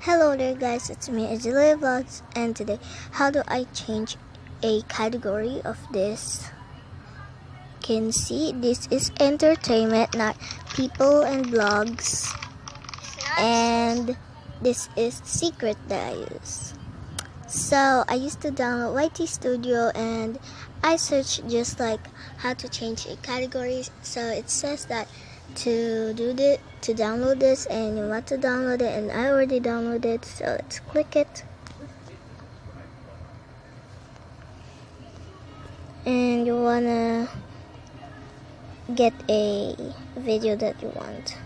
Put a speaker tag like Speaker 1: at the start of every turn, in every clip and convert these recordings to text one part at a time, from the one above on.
Speaker 1: Hello there guys, it's me Ajilia Vlogs, and today how do I change a category of this? Can see this is entertainment, not people and vlogs, and this is secret that I use. So I used to download YT Studio and I searched just like how to change a category. So it says that to download this, and you want to download it, and I already downloaded it, so let's click it. And you wanna get a video that you want.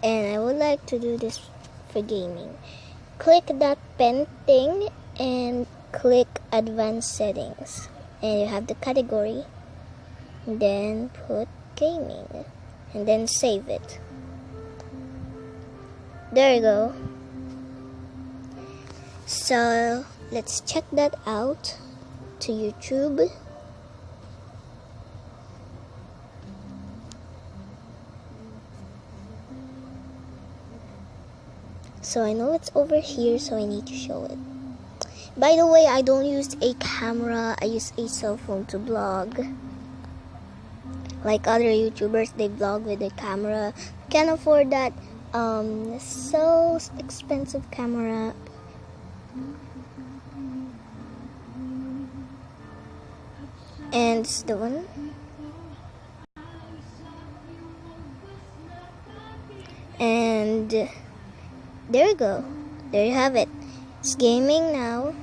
Speaker 1: And I would like to do this for gaming. Click that pen thing and click advanced settings, and you have the category, then put gaming and then save it. There you go. So let's check that out to YouTube. So I know it's over here, so I need to show it. By the way, I don't use a camera, I use a cell phone to vlog. Like other YouTubers, they vlog with a camera. Can't afford that so expensive camera. And it's the one. And there you go. There you have it. It's gaming now.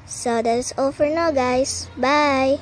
Speaker 1: So that is all for now, guys. Bye.